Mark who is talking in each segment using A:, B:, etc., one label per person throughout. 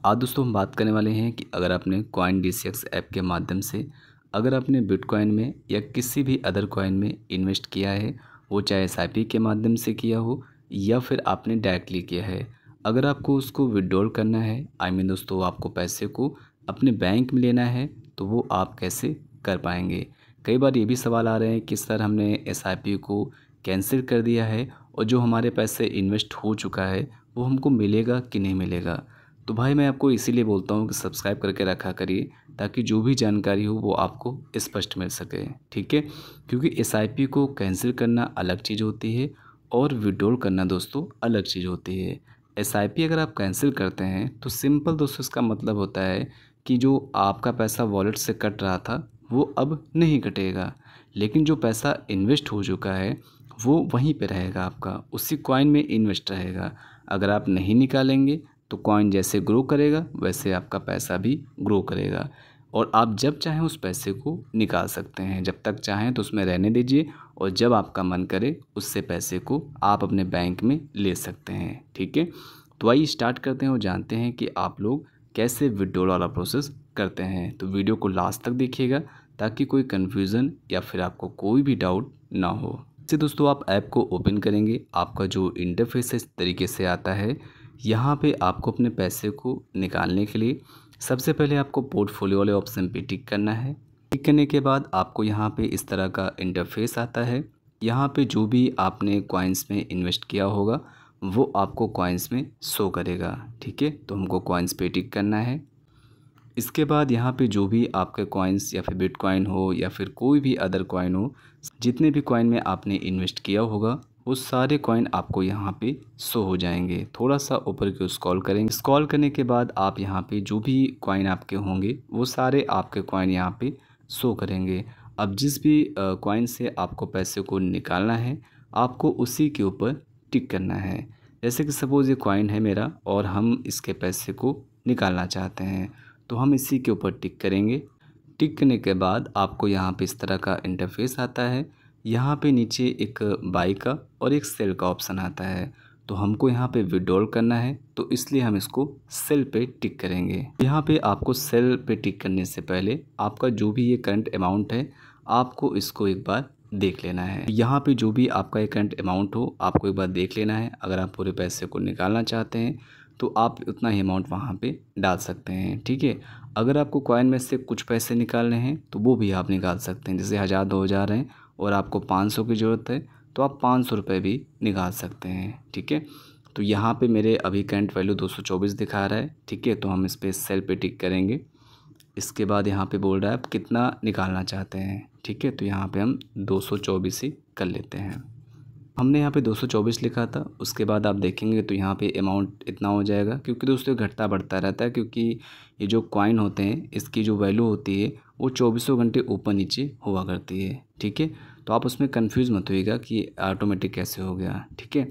A: आज दोस्तों हम बात करने वाले हैं कि अगर आपने CoinDCX ऐप के माध्यम से अगर आपने बिटकॉइन में या किसी भी अदर कॉइन में इन्वेस्ट किया है, वो चाहे SIP के माध्यम से किया हो या फिर आपने डायरेक्टली किया है, अगर आपको उसको विड्रॉल करना है, दोस्तों आपको पैसे को अपने बैंक में लेना है, तो वो आप कैसे कर पाएंगे। कई बार ये भी सवाल आ रहे हैं कि सर हमने SIP को कैंसिल कर दिया है और जो हमारे पैसे इन्वेस्ट हो चुका है वो हमको मिलेगा कि नहीं मिलेगा। तो भाई मैं आपको इसीलिए बोलता हूँ कि सब्सक्राइब करके रखा करिए ताकि जो भी जानकारी हो वो आपको स्पष्ट मिल सके, ठीक है। क्योंकि SIP को कैंसिल करना अलग चीज़ होती है और विड्रॉल करना दोस्तों अलग चीज़ होती है। SIP अगर आप कैंसिल करते हैं तो सिंपल दोस्तों इसका मतलब होता है कि जो आपका पैसा वॉलेट से कट रहा था वो अब नहीं कटेगा, लेकिन जो पैसा इन्वेस्ट हो चुका है वो वहीं पे रहेगा, आपका उसी कॉइन में इन्वेस्ट रहेगा। अगर आप नहीं निकालेंगे तो कॉइन जैसे ग्रो करेगा वैसे आपका पैसा भी ग्रो करेगा और आप जब चाहें उस पैसे को निकाल सकते हैं। जब तक चाहें तो उसमें रहने दीजिए और जब आपका मन करे उससे पैसे को आप अपने बैंक में ले सकते हैं, ठीक है। तो आइए स्टार्ट करते हैं और जानते हैं कि आप लोग कैसे विड्रॉल वाला प्रोसेस करते हैं। तो वीडियो को लास्ट तक देखिएगा ताकि कोई कन्फ्यूज़न या फिर आपको कोई भी डाउट ना हो। इससे दोस्तों आप ऐप को ओपन करेंगे, आपका जो इंटरफेस इस तरीके से आता है। यहाँ पे आपको अपने पैसे को निकालने के लिए सबसे पहले आपको पोर्टफोलियो वाले ऑप्शन पे टिक करना है। टिक करने के बाद आपको यहाँ पे इस तरह का इंटरफेस आता है। यहाँ पे जो भी आपने कॉइन्स में इन्वेस्ट किया होगा वो आपको कॉइन्स में शो करेगा, ठीक है। तो हमको कॉइन्स पे टिक करना है। इसके बाद यहाँ पे जो भी आपके कॉइन्स या फिर बिटकॉइन हो या फिर कोई भी अदर कॉइन हो, जितने भी कॉइन में आपने इन्वेस्ट किया होगा वो सारे कॉइन आपको यहाँ पे शो हो जाएंगे। थोड़ा सा ऊपर की स्क्रॉल करेंगे, स्क्रॉल करने के बाद आप यहाँ पे जो भी कॉइन आपके होंगे वो सारे आपके कॉइन यहाँ पे शो करेंगे। अब जिस भी कॉइन से आपको पैसे को निकालना है आपको उसी के ऊपर टिक करना है। जैसे कि सपोज़ ये कॉइन है मेरा और हम इसके पैसे को निकालना चाहते हैं, तो हम इसी के ऊपर टिक करेंगे। टिक करने के बाद आपको यहाँ पे इस तरह का इंटरफेस आता है। यहाँ पे नीचे एक बाई का और एक सेल का ऑप्शन आता है, तो हमको यहाँ पे विड्रॉल करना है तो इसलिए हम इसको सेल पे टिक करेंगे। यहाँ पे आपको सेल पे टिक करने से पहले आपका जो भी ये करंट अमाउंट है आपको इसको एक बार देख लेना है। यहाँ पे जो भी आपका ये करंट अमाउंट हो आपको एक बार देख लेना है। अगर आप पूरे पैसे को निकालना चाहते हैं तो आप उतना ही अमाउंट वहाँ पे डाल सकते हैं, ठीक है। अगर आपको कॉइन में से कुछ पैसे निकालने हैं तो वो भी आप निकाल सकते हैं। जैसे 1000 2000 हैं और आपको 500 की ज़रूरत है तो आप 500 रुपये भी निकाल सकते हैं, ठीक है। तो यहाँ पे मेरे अभी करंट वैल्यू 224 दिखा रहा है, ठीक है। तो हम इस पर सेल पे टिक करेंगे। इसके बाद यहाँ पे बोल रहा है आप कितना निकालना चाहते हैं, ठीक है। तो यहाँ पे हम 224 ही कर लेते हैं। हमने यहाँ पे 224 लिखा था, उसके बाद आप देखेंगे तो यहाँ पे अमाउंट इतना हो जाएगा, क्योंकि दोस्तों घटता बढ़ता रहता है। क्योंकि ये जो कॉइन होते हैं इसकी जो वैल्यू होती है वो 24 घंटे ऊपर नीचे हुआ करती है, ठीक है। तो आप उसमें कंफ्यूज मत होइएगा कि ऑटोमेटिक कैसे हो गया, ठीक है।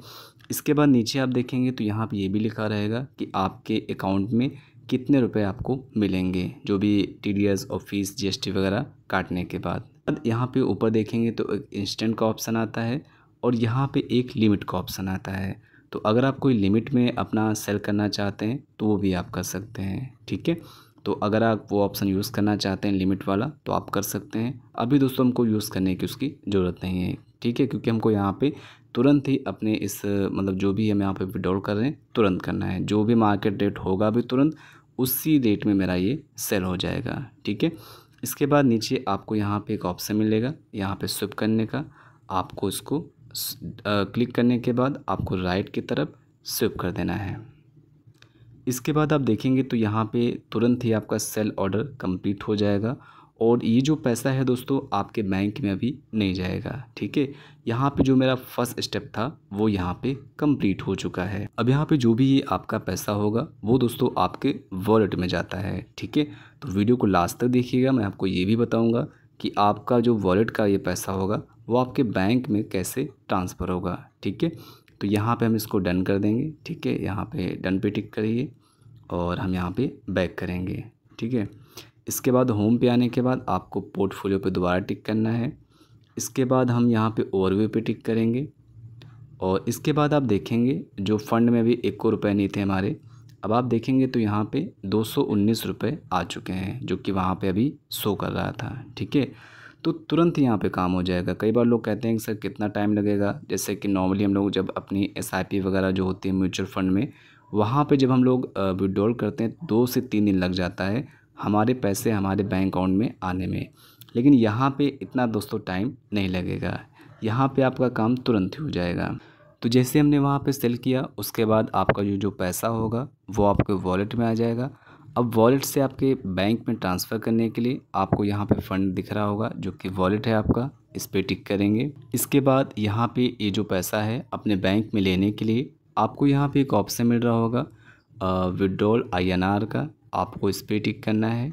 A: इसके बाद नीचे आप देखेंगे तो यहाँ पर ये भी लिखा रहेगा कि आपके अकाउंट में कितने रुपये आपको मिलेंगे, जो भी TDS और फीस GST वगैरह काटने के बाद। यहाँ पे ऊपर देखेंगे तो एक इंस्टेंट का ऑप्शन आता है और यहाँ पे एक लिमिट का ऑप्शन आता है। तो अगर आप कोई लिमिट में अपना सेल करना चाहते हैं तो वो भी आप कर सकते हैं, ठीक है। तो अगर आप वो ऑप्शन यूज़ करना चाहते हैं लिमिट वाला तो आप कर सकते हैं। अभी दोस्तों हमको यूज़ करने की उसकी ज़रूरत नहीं है, ठीक है, क्योंकि हमको यहाँ पे तुरंत ही अपने इस मतलब जो भी हम यहाँ पे विड्रॉल कर रहे हैं तुरंत करना है। जो भी मार्केट रेट होगा अभी तुरंत उसी रेट में मेरा ये सेल हो जाएगा, ठीक है। इसके बाद नीचे आपको यहाँ पे एक ऑप्शन मिलेगा, यहाँ पे स्विप करने का। आपको इसको क्लिक करने के बाद आपको राइट की तरफ स्विप कर देना है। इसके बाद आप देखेंगे तो यहाँ पे तुरंत ही आपका सेल ऑर्डर कंप्लीट हो जाएगा और ये जो पैसा है दोस्तों आपके बैंक में अभी नहीं जाएगा, ठीक है। यहाँ पे जो मेरा फर्स्ट स्टेप था वो यहाँ पे कंप्लीट हो चुका है। अब यहाँ पे जो भी आपका पैसा होगा वो दोस्तों आपके वॉलेट में जाता है, ठीक है। तो वीडियो को लास्ट तक देखिएगा, मैं आपको ये भी बताऊँगा कि आपका जो वॉलेट का ये पैसा होगा वो आपके बैंक में कैसे ट्रांसफ़र होगा, ठीक है। तो यहाँ पे हम इसको डन कर देंगे, ठीक है। यहाँ पे डन पे टिक करिए और हम यहाँ पे बैक करेंगे, ठीक है। इसके बाद होम पे आने के बाद आपको पोर्टफोलियो पे दोबारा टिक करना है। इसके बाद हम यहाँ पे ओवरव्यू पे टिक करेंगे और इसके बाद आप देखेंगे जो फ़ंड में भी 1 रुपये नहीं थे हमारे, अब आप देखेंगे तो यहाँ पे 219 रुपये आ चुके हैं, जो कि वहाँ पे अभी शो कर रहा था। ठीक है, तो तुरंत यहाँ पे काम हो जाएगा। कई बार लोग कहते हैं कि सर कितना टाइम लगेगा, जैसे कि नॉर्मली हम लोग जब अपनी SIP वगैरह जो होती है म्यूचुअल फंड में, वहाँ पे जब हम लोग विड्रॉल करते हैं 2 से 3 दिन लग जाता है हमारे पैसे हमारे बैंक अकाउंट में आने में। लेकिन यहाँ पे इतना दोस्तों टाइम नहीं लगेगा, यहाँ पे आपका काम तुरंत ही हो जाएगा। तो जैसे हमने वहाँ पे सेल किया, उसके बाद आपका जो पैसा होगा वो आपके वॉलेट में आ जाएगा। अब वॉलेट से आपके बैंक में ट्रांसफ़र करने के लिए आपको यहाँ पे फ़ंड दिख रहा होगा, जो कि वॉलेट है आपका, इस पर टिक करेंगे। इसके बाद यहाँ पे ये जो पैसा है अपने बैंक में लेने के लिए आपको यहाँ पे एक ऑप्शन मिल रहा होगा विड्रॉल INR का, आपको इस पर टिक करना है।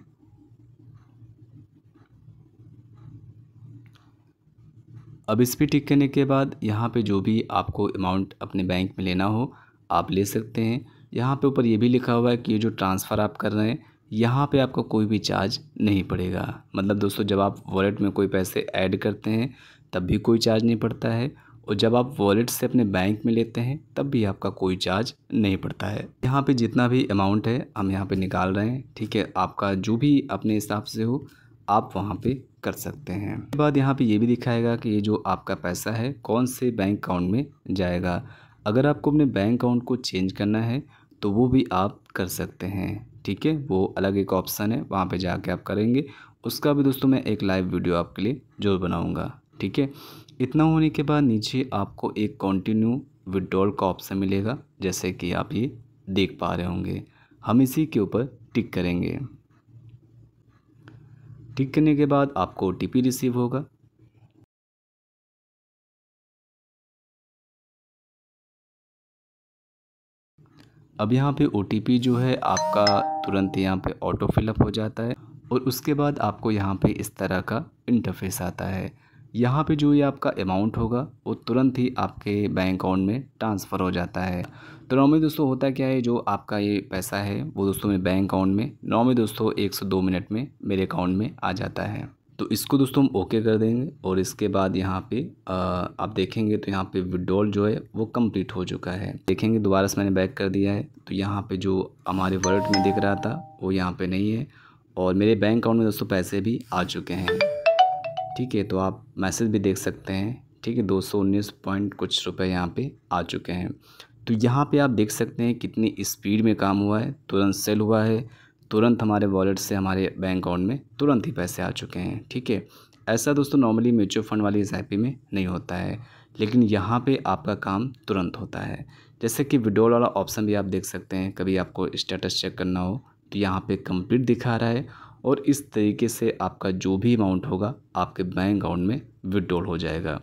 A: अब इस पर टिक करने के बाद यहाँ पे जो भी आपको अमाउंट अपने बैंक में लेना हो आप ले सकते हैं। यहाँ पे ऊपर ये भी लिखा हुआ है कि ये जो ट्रांसफ़र आप कर रहे हैं यहाँ पे आपका कोई भी चार्ज नहीं पड़ेगा। मतलब दोस्तों जब आप वॉलेट में कोई पैसे ऐड करते हैं तब भी कोई चार्ज नहीं पड़ता है, और जब आप वॉलेट से अपने बैंक में लेते हैं तब भी आपका कोई चार्ज नहीं पड़ता है। यहाँ पे जितना भी अमाउंट है हम यहाँ पे निकाल रहे हैं। ठीक है, आपका जो भी अपने हिसाब से हो आप वहाँ पे कर सकते हैं। उसके बाद यहाँ पे ये भी दिखाएगा कि ये जो आपका पैसा है कौन से बैंक अकाउंट में जाएगा। अगर आपको अपने बैंक अकाउंट को चेंज करना है तो वो भी आप कर सकते हैं। ठीक है, वो अलग एक ऑप्शन है, वहाँ पे जाके आप करेंगे। उसका भी दोस्तों मैं एक लाइव वीडियो आपके लिए जरूर बनाऊँगा। ठीक है, इतना होने के बाद नीचे आपको एक कंटिन्यू विड्रॉल का ऑप्शन मिलेगा, जैसे कि आप ये देख पा रहे होंगे। हम इसी के ऊपर टिक करेंगे। टिक करने के बाद आपको OTP रिसीव होगा। अब यहाँ पे OTP जो है आपका तुरंत यहाँ पे ऑटो फिलअप हो जाता है, और उसके बाद आपको यहाँ पे इस तरह का इंटरफेस आता है। यहाँ पे जो ये आपका अमाउंट होगा वो तुरंत ही आपके बैंक अकाउंट में ट्रांसफ़र हो जाता है। तो नॉर्मली दोस्तों होता क्या है, जो आपका ये पैसा है वो दोस्तों मेरे बैंक अकाउंट में नॉर्मली दोस्तों 1 से 2 मिनट में मेरे अकाउंट में आ जाता है। तो इसको दोस्तों हम ओके कर देंगे, और इसके बाद यहाँ पे आप देखेंगे तो यहाँ पे विड्रॉल जो है वो कंप्लीट हो चुका है। देखेंगे दोबारा से मैंने बैक कर दिया है, तो यहाँ पे जो हमारे वॉलेट में दिख रहा था वो यहाँ पे नहीं है, और मेरे बैंक अकाउंट में दोस्तों पैसे भी आ चुके हैं। ठीक है, तो आप मैसेज भी देख सकते हैं। ठीक है, 219 पॉइंट कुछ रुपए यहाँ पे आ चुके हैं। तो यहाँ पे आप देख सकते हैं कितनी स्पीड में काम हुआ है, तुरंत सेल हुआ है, तुरंत हमारे वॉलेट से हमारे बैंक अकाउंट में तुरंत ही पैसे आ चुके हैं। ठीक है, ऐसा दोस्तों नॉर्मली म्यूचुअल फंड वाली SIP में नहीं होता है, लेकिन यहाँ पे आपका काम तुरंत होता है। जैसे कि विड्रॉल वाला ऑप्शन भी आप देख सकते हैं, कभी आपको स्टेटस चेक करना हो तो यहाँ पे कंप्लीट दिखा रहा है, और इस तरीके से आपका जो भी अमाउंट होगा आपके बैंक अकाउंट में विड्रॉल हो जाएगा।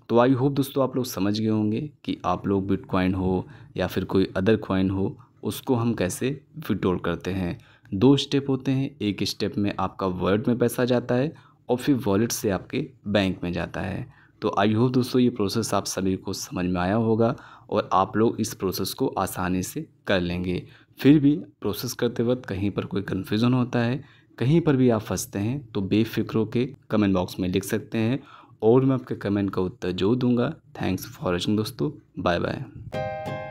A: तो आई होप दोस्तों आप लोग समझ गए होंगे कि आप लोग बिटकॉइन हो या फिर कोई अदर कॉइन हो उसको हम कैसे विड्रॉल करते हैं। 2 स्टेप होते हैं, एक स्टेप में आपका वॉलेट में पैसा जाता है और फिर वॉलेट से आपके बैंक में जाता है। तो आई होप दोस्तों ये प्रोसेस आप सभी को समझ में आया होगा, और आप लोग इस प्रोसेस को आसानी से कर लेंगे। फिर भी प्रोसेस करते वक्त कहीं पर कोई कन्फ्यूज़न होता है, कहीं पर भी आप फंसते हैं तो बेफिक्र होकर कमेंट बॉक्स में लिख सकते हैं, और मैं आपके कमेंट का उत्तर जरूर दूंगा। थैंक्स फॉर वॉचिंग दोस्तों, बाय बाय।